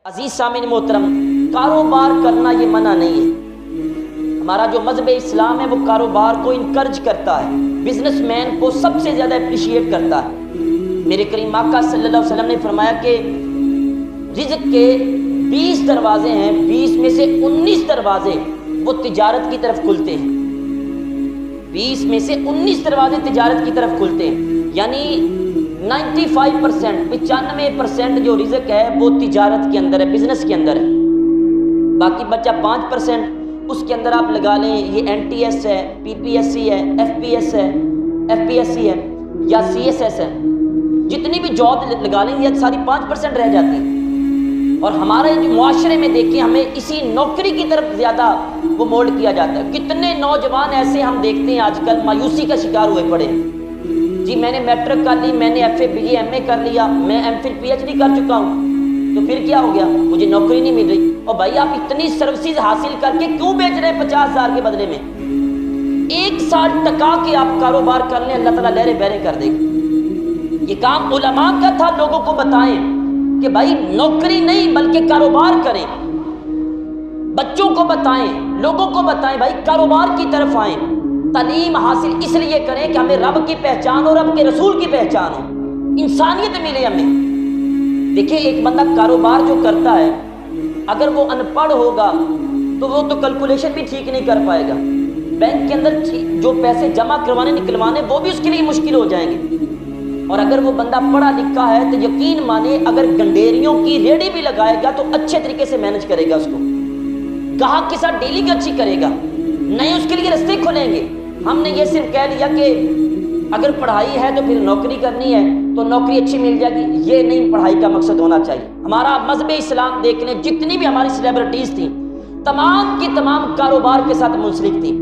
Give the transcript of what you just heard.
عزیز سامعین محترم، کاروبار کرنا یہ منع نہیں ہے۔ ہمارا جو مذہب اسلام ہے وہ کاروبار کو انکرج کرتا ہے، بزنس مین کو سب سے زیادہ اپریشیٹ کرتا ہے۔ میرے کریم آقا صلی اللہ علیہ وسلم نے فرمایا کہ رزق کے 20 دروازے ہیں، 20 میں سے 19 دروازے وہ تجارت کی طرف کھلتے ہیں۔ 20 میں سے 19 دروازے تجارت کی طرف کھلتے ہیں، یعنی 95% جو رزق ہے وہ تجارت کے اندر ہے، بزنس کے اندر ہے۔ باقی بچہ 5% اس کے اندر آپ لگا لیں، یہ NTS ہے، PPSC ہے، FPS ہے، FPSC ہے یا CSS ہے، جتنی بھی جاب لگا لیں یہ ساری 5% رہ جاتی ہے۔ اور ہمارے جو معاشرے میں دیکھیں، ہمیں اسی نوکری کی طرف زیادہ وہ مولڈ کیا جاتا ہے۔ کتنے نوجوان ایسے ہم دیکھتے ہیں آج کل مایوسی کا شکار ہوئے پڑے ہیں، جی میں نے میٹرک کر لی، میں نے FA BA MA کر لیا، میں MPhil PhD کر چکا ہوں، تو پھر کیا ہو گیا؟ مجھے نوکری نہیں مل رہی۔ اور بھائی آپ اتنی سروسز حاصل کر کے کیوں بیچ رہے ہیں 50,000 کے بدلے میں؟ 1 سال ٹکا کے آپ کاروبار کر لیں، اللہ تعالیٰ لہریں بہریں کر دے گا۔ یہ کام علماء کا تھا، لوگوں کو بتائیں کہ بھائی نوکری نہیں بلکہ کاروبار کریں، بچوں کو بتائیں، لوگوں کو بتائیں بھائی کاروبار کی طرف آئیں۔ تعلیم حاصل اس لیے کریں کہ ہمیں رب کی پہچان اور رب کے رسول کی پہچان ہو، انسانیت ملے ہمیں۔ دیکھیں ایک بندہ کاروبار جو کرتا ہے، اگر وہ ان پڑھ ہوگا تو وہ تو کیلکولیشن بھی ٹھیک نہیں کر پائے گا، بینک کے اندر جو پیسے جمع کروانے نکلوانے وہ بھی اس کے لیے مشکل ہو جائیں گے۔ اور اگر وہ بندہ پڑھا لکھا ہے تو یقین مانے اگر گنڈیریوں کی ریڑھی بھی لگائے گا تو اچھے طریقے سے مینج کرے گا، اس کو گاہک کے ساتھ ڈیلنگ اچھی کرے گا، نئے اس کے لیے رستے کھولیں گے۔ ہم نے یہ صرف کہہ لیا کہ اگر پڑھائی ہے تو پھر نوکری کرنی ہے تو نوکری اچھی مل جائے گی، یہ نہیں پڑھائی کا مقصد ہونا چاہیے۔ ہمارا مذہب اسلام دیکھ لیں، جتنی بھی ہماری سیلیبریٹیز تھیں تمام کی تمام کاروبار کے ساتھ منسلک تھیں۔